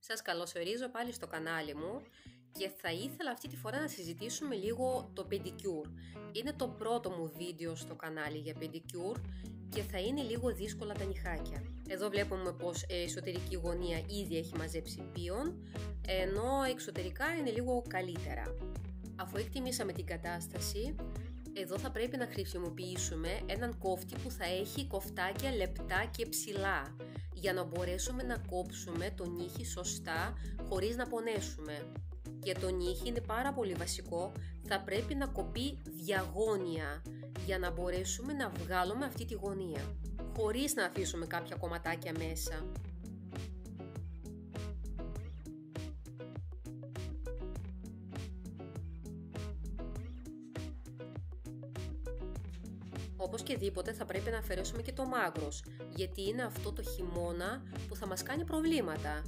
Σας καλωσορίζω πάλι στο κανάλι μου και θα ήθελα αυτή τη φορά να συζητήσουμε λίγο το pedicure. Είναι το πρώτο μου βίντεο στο κανάλι για pedicure και θα είναι λίγο δύσκολα τα νυχάκια. Εδώ βλέπουμε πως η εσωτερική γωνία ήδη έχει μαζέψει πίον, ενώ εξωτερικά είναι λίγο καλύτερα. Αφού εκτιμήσαμε την κατάσταση, εδώ θα πρέπει να χρησιμοποιήσουμε έναν κόφτη που θα έχει κοφτάκια λεπτά και ψηλά, για να μπορέσουμε να κόψουμε το νύχι σωστά χωρίς να πονέσουμε. Και το νύχι είναι πάρα πολύ βασικό, θα πρέπει να κοπεί διαγώνια για να μπορέσουμε να βγάλουμε αυτή τη γωνία, χωρίς να αφήσουμε κάποια κομματάκια μέσα. Όπως και δίποτε θα πρέπει να αφαιρέσουμε και το μάγρος, γιατί είναι αυτό το χειμώνα που θα μας κάνει προβλήματα.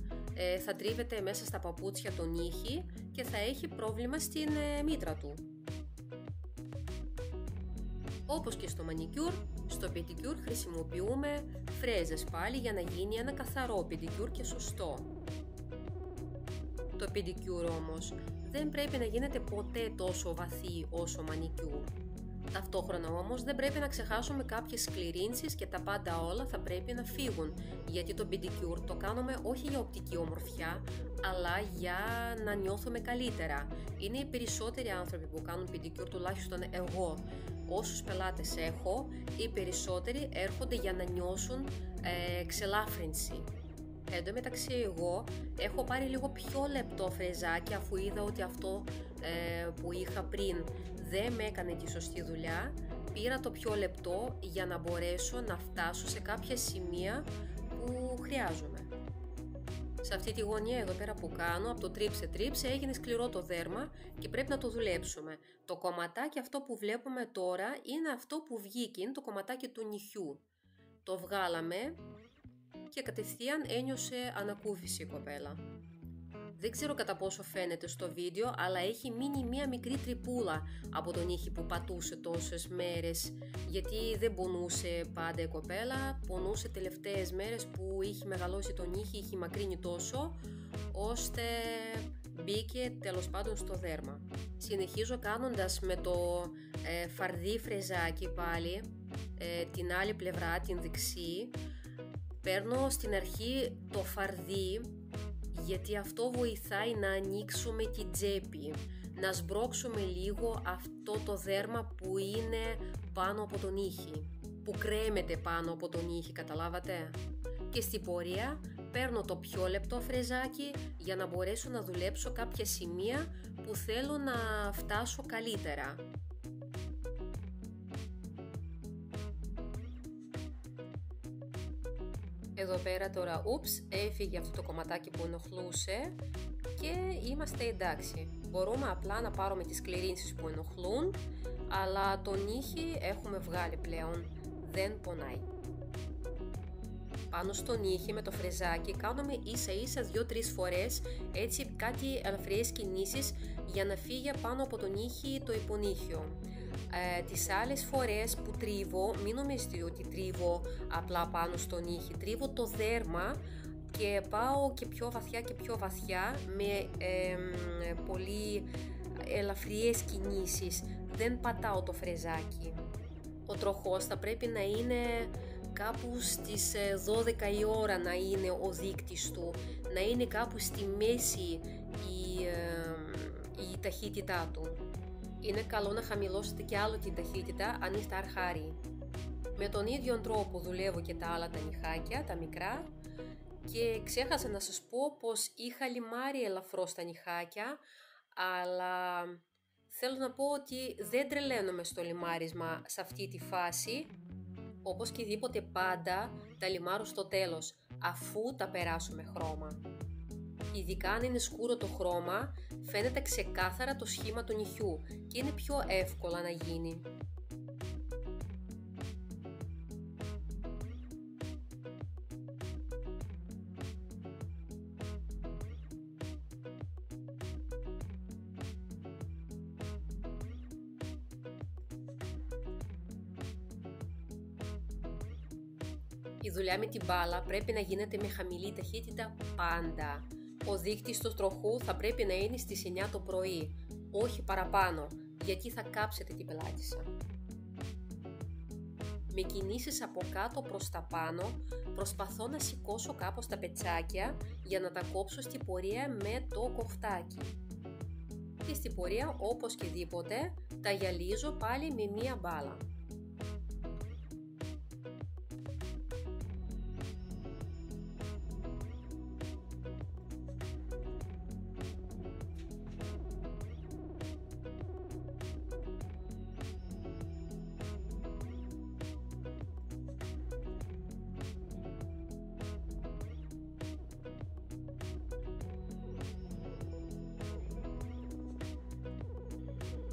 Θα τρίβεται μέσα στα παπούτσια το νύχι και θα έχει πρόβλημα στην μήτρα του. Όπως και στο μανικιούρ, στο pedicure χρησιμοποιούμε φρέζες πάλι για να γίνει ένα καθαρό pedicure και σωστό. Το pedicure όμως δεν πρέπει να γίνεται ποτέ τόσο βαθύ όσο μανικιούρ. Ταυτόχρονα όμως δεν πρέπει να ξεχάσουμε κάποιες σκληρύνσεις και τα πάντα όλα θα πρέπει να φύγουν, γιατί το pedicure το κάνουμε όχι για οπτική ομορφιά, αλλά για να νιώθουμε καλύτερα. Είναι οι περισσότεροι άνθρωποι που κάνουν pedicure, τουλάχιστον εγώ, όσους πελάτες έχω, οι περισσότεροι έρχονται για να νιώσουν ξελάφρυνση. Εν τω μεταξύ εγώ έχω πάρει λίγο πιο λεπτό φρεζάκι, αφού είδα ότι αυτό που είχα πριν δεν με έκανε τη σωστή δουλειά. Πήρα το πιο λεπτό για να μπορέσω να φτάσω σε κάποια σημεία που χρειάζομαι. Σε αυτή τη γωνία εδώ πέρα που κάνω, από το τρίψε έγινε σκληρό το δέρμα και πρέπει να το δουλέψουμε. Το κομματάκι αυτό που βλέπουμε τώρα είναι αυτό που βγήκε, είναι το κομματάκι του νυχιού. Το βγάλαμε και κατευθείαν ένιωσε ανακούφιση η κοπέλα. Δεν ξέρω κατά πόσο φαίνεται στο βίντεο, αλλά έχει μείνει μία μικρή τρυπούλα από τον νύχι που πατούσε τόσες μέρες, γιατί δεν πονούσε πάντα η κοπέλα, πονούσε τελευταίες μέρες που είχε μεγαλώσει το νύχι, είχε μακρύνει τόσο, ώστε μπήκε τέλος πάντων στο δέρμα. Συνεχίζω κάνοντας με το φαρδί φρεζάκι πάλι, την άλλη πλευρά, την δεξί. Παίρνω στην αρχή το φαρδί, γιατί αυτό βοηθάει να ανοίξουμε την τσέπη, να σμπρώξουμε λίγο αυτό το δέρμα που είναι πάνω από τον νύχι, που κρέμεται πάνω από τον νύχι, καταλάβατε. Και στην πορεία παίρνω το πιο λεπτό φρεζάκι για να μπορέσω να δουλέψω κάποια σημεία που θέλω να φτάσω καλύτερα. Εδώ πέρα τώρα, έφυγε αυτό το κομματάκι που ενοχλούσε και είμαστε εντάξει. Μπορούμε απλά να πάρουμε τις σκληρύνσεις που ενοχλούν, αλλά το νύχι έχουμε βγάλει πλέον, δεν πονάει. Πάνω στο νύχι με το φρεζάκι κάνουμε ίσα ίσα 2-3 φορές, έτσι κάτι ελαφριές κινήσεις για να φύγει πάνω από το νύχι το υπονύχιο. Τις άλλες φορές που τρίβω, μην νομίζετε ότι τρίβω απλά πάνω στο νύχι, τρίβω το δέρμα και πάω και πιο βαθιά και πιο βαθιά με πολύ ελαφριές κινήσεις, δεν πατάω το φρεζάκι. Ο τροχός θα πρέπει να είναι κάπου στις 12 η ώρα να είναι ο δείκτης του, να είναι κάπου στη μέση η ταχύτητά του. Είναι καλό να χαμηλώσετε και άλλο την ταχύτητα αν είστε αρχάρι. Με τον ίδιο τρόπο δουλεύω και τα άλλα τα νυχάκια, τα μικρά, και ξέχασα να σας πω πως είχα λιμάρει ελαφρώς τα νυχάκια, αλλά θέλω να πω ότι δεν τρελαίνομαι στο λιμάρισμα σε αυτή τη φάση. Όπως και δίποτε πάντα τα λιμάρω στο τέλος, αφού τα περάσουμε χρώμα. Ειδικά αν είναι σκούρο το χρώμα, φαίνεται ξεκάθαρα το σχήμα του νυχιού και είναι πιο εύκολα να γίνει. Η δουλειά με την μπάλα πρέπει να γίνεται με χαμηλή ταχύτητα πάντα. Ο δείκτης του τροχού θα πρέπει να είναι στις 9 το πρωί, όχι παραπάνω, γιατί θα κάψετε την πελάτισσα. Με κινήσεις από κάτω προς τα πάνω, προσπαθώ να σηκώσω κάπως τα πετσάκια για να τα κόψω στην πορεία με το κοφτάκι. Και στην πορεία, όπως και δίποτε, τα γυαλίζω πάλι με μία μπάλα.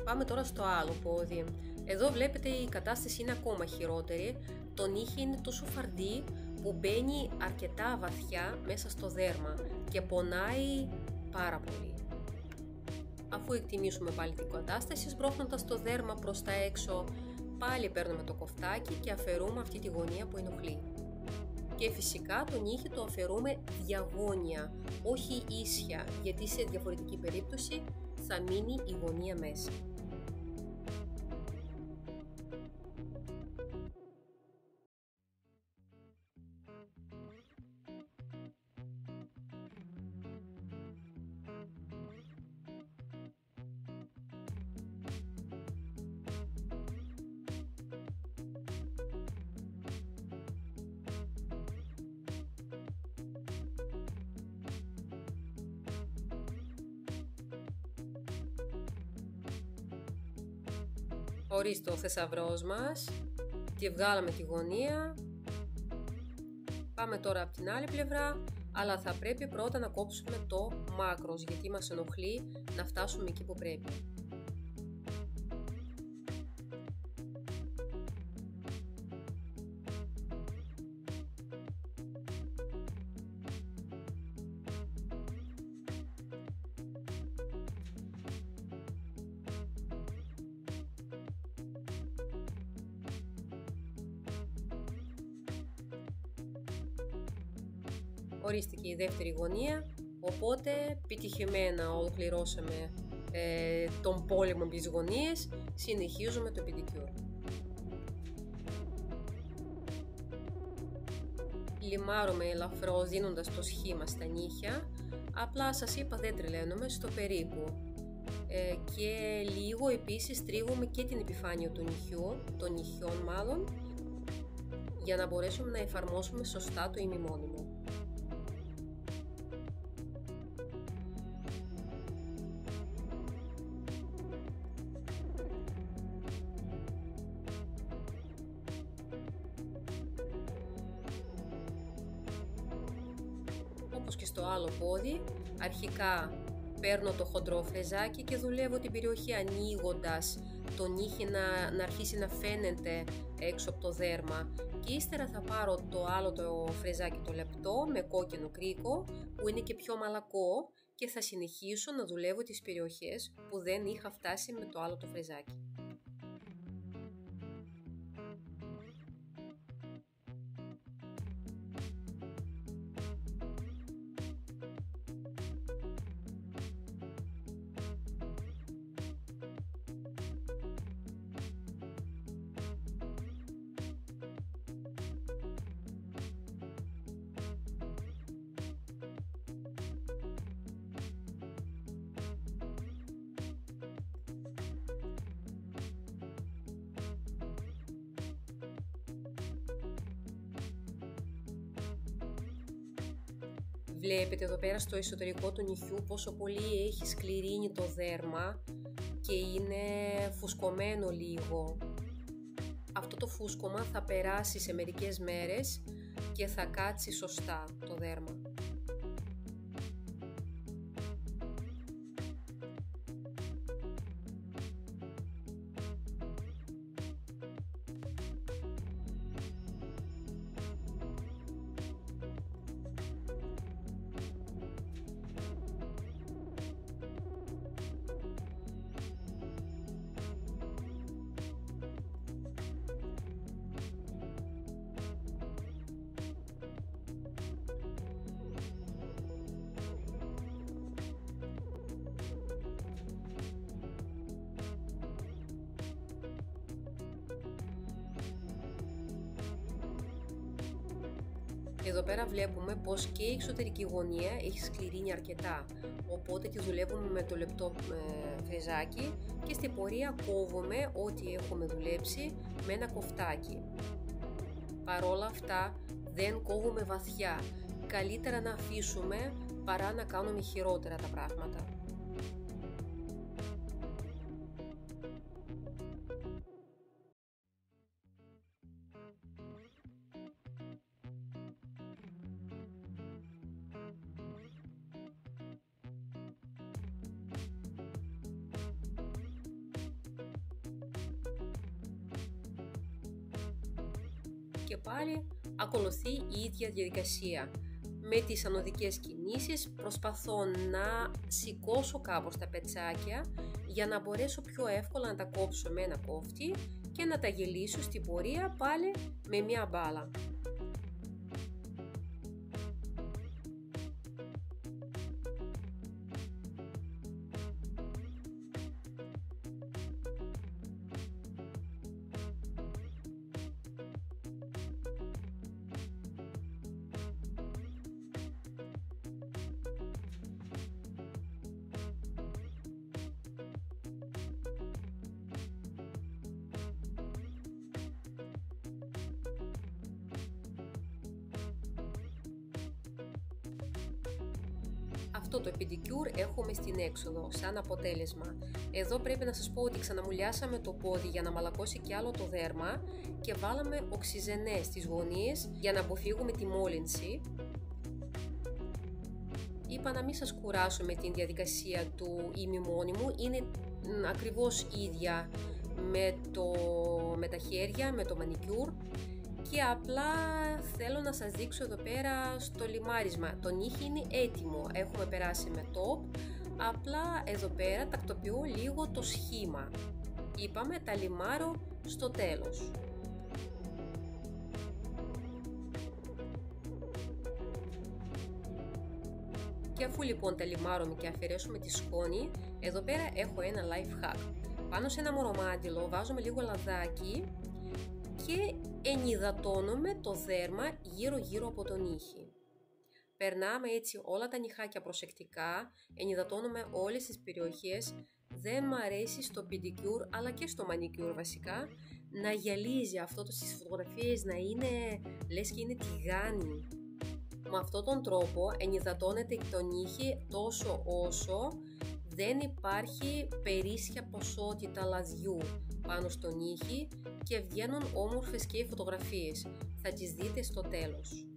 Πάμε τώρα στο άλλο πόδι. Εδώ βλέπετε η κατάσταση είναι ακόμα χειρότερη. Το νύχι είναι τόσο φαρδί που μπαίνει αρκετά βαθιά μέσα στο δέρμα και πονάει πάρα πολύ. Αφού εκτιμήσουμε πάλι την κατάσταση, σμπρώχνοντας το δέρμα προς τα έξω, πάλι παίρνουμε το κοφτάκι και αφαιρούμε αυτή τη γωνία που ενοχλεί. Και φυσικά το νύχι το αφαιρούμε διαγώνια, όχι ίσια, γιατί σε διαφορετική περίπτωση θα μείνει η γωνία μέσα. Ορίστε ο θησαυρός μας, τη βγάλαμε τη γωνία, πάμε τώρα από την άλλη πλευρά, αλλά θα πρέπει πρώτα να κόψουμε το μάκρος, γιατί μας ενοχλεί να φτάσουμε εκεί που πρέπει. Ορίστε και η δεύτερη γωνία, οπότε επιτυχημένα ολοκληρώσαμε τον πόλεμο με τις γωνίες, συνεχίζουμε το pedicure. Λιμάρουμε ελαφρώς δίνοντας το σχήμα στα νύχια, απλά σας είπα δεν τρελαίνομαι, στο περίπου. Και λίγο επίσης τρίβουμε και την επιφάνεια του νυχιού, των νυχιών μάλλον, για να μπορέσουμε να εφαρμόσουμε σωστά το ημιμόνιμο. Όπως και στο άλλο πόδι, αρχικά παίρνω το χοντρό φρεζάκι και δουλεύω την περιοχή ανοίγοντας το νύχι να αρχίσει να φαίνεται έξω από το δέρμα, και ύστερα θα πάρω το άλλο το φρεζάκι το λεπτό με κόκκινο κρίκο που είναι και πιο μαλακό και θα συνεχίσω να δουλεύω τις περιοχές που δεν είχα φτάσει με το άλλο το φρεζάκι. Βλέπετε εδώ πέρα στο εσωτερικό του νυχιού πόσο πολύ έχει σκληρύνει το δέρμα και είναι φουσκωμένο λίγο. Αυτό το φούσκωμα θα περάσει σε μερικές μέρες και θα κάτσει σωστά το δέρμα. Εδώ πέρα βλέπουμε πως και η εξωτερική γωνία έχει σκληρύνει αρκετά, οπότε τη δουλεύουμε με το λεπτό φρεζάκι και στην πορεία κόβουμε ό,τι έχουμε δουλέψει με ένα κοφτάκι. Παρόλα αυτά δεν κόβουμε βαθιά, καλύτερα να αφήσουμε παρά να κάνουμε χειρότερα τα πράγματα. Και πάλι ακολουθεί η ίδια διαδικασία. Με τις ανωδικές κινήσεις προσπαθώ να σηκώσω κάπως τα πετσάκια για να μπορέσω πιο εύκολα να τα κόψω με ένα κόφτη και να τα γελίσω στην πορεία πάλι με μια μπάλα. Αυτό το pedicure έχουμε στην έξοδο σαν αποτέλεσμα. Εδώ πρέπει να σας πω ότι ξαναμουλιάσαμε το πόδι για να μαλακώσει κι άλλο το δέρμα και βάλαμε οξυζενέ στις γωνίες για να αποφύγουμε τη μόλυνση. Είπα να μην σας κουράσω με την διαδικασία του ημιμόνιμου, είναι ακριβώς ίδια με τα χέρια, με το μανικιούρ. Και απλά θέλω να σας δείξω εδώ πέρα στο λιμάρισμα. Το νύχι είναι έτοιμο, έχουμε περάσει με top, απλά εδώ πέρα τακτοποιώ λίγο το σχήμα. Είπαμε τα λιμάρω στο τέλος. Και αφού λοιπόν τα λιμάρουμε και αφαιρέσουμε τη σκόνη, εδώ πέρα έχω ένα life hack. Πάνω σε ένα μορομάντιλο βάζουμε λίγο λαδάκι και ενυδατώνουμε το δέρμα γύρω από τον νύχι. Περνάμε έτσι όλα τα νυχάκια προσεκτικά, ενυδατώνουμε όλες τις περιοχές. Δεν μ' αρέσει στο pedicure αλλά και στο manicure βασικά να γυαλίζει αυτό στις φωτογραφίες, να είναι λες και είναι τηγάνι. Με αυτόν τον τρόπο ενυδατώνεται το νύχι τόσο όσο δεν υπάρχει περίσσια ποσότητα λαδιού πάνω στο νύχι και βγαίνουν όμορφες και οι φωτογραφίες. Θα τις δείτε στο τέλος.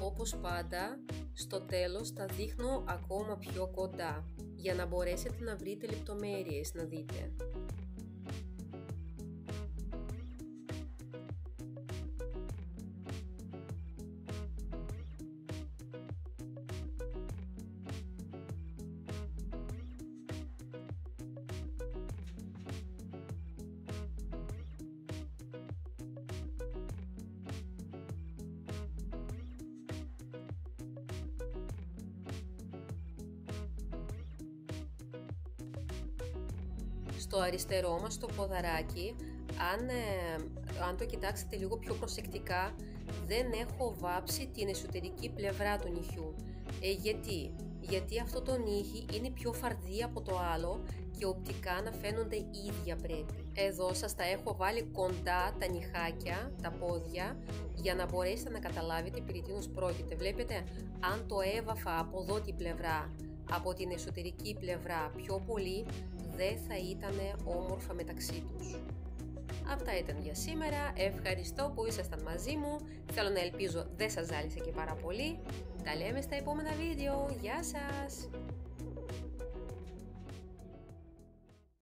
Όπως πάντα, στο τέλος τα δείχνω ακόμα πιο κοντά για να μπορέσετε να βρείτε λεπτομέρειες να δείτε. Στο αριστερό μας το ποδαράκι, αν το κοιτάξετε λίγο πιο προσεκτικά, δεν έχω βάψει την εσωτερική πλευρά του νυχιού. Γιατί αυτό το νύχι είναι πιο φαρδί από το άλλο και οπτικά να φαίνονται ίδια πρέπει. Εδώ σας τα έχω βάλει κοντά τα νυχάκια, τα πόδια, για να μπορέσετε να καταλάβετε περί τίνος πρόκειται. Βλέπετε, αν το έβαφα από εδώ την πλευρά, από την εσωτερική πλευρά πιο πολύ, δεν θα ήταν όμορφα μεταξύ τους. Αυτά ήταν για σήμερα, ευχαριστώ που ήσασταν μαζί μου, θέλω να ελπίζω δεν σας ζάλισε και πάρα πολύ. Τα λέμε στα επόμενα βίντεο, γεια σας!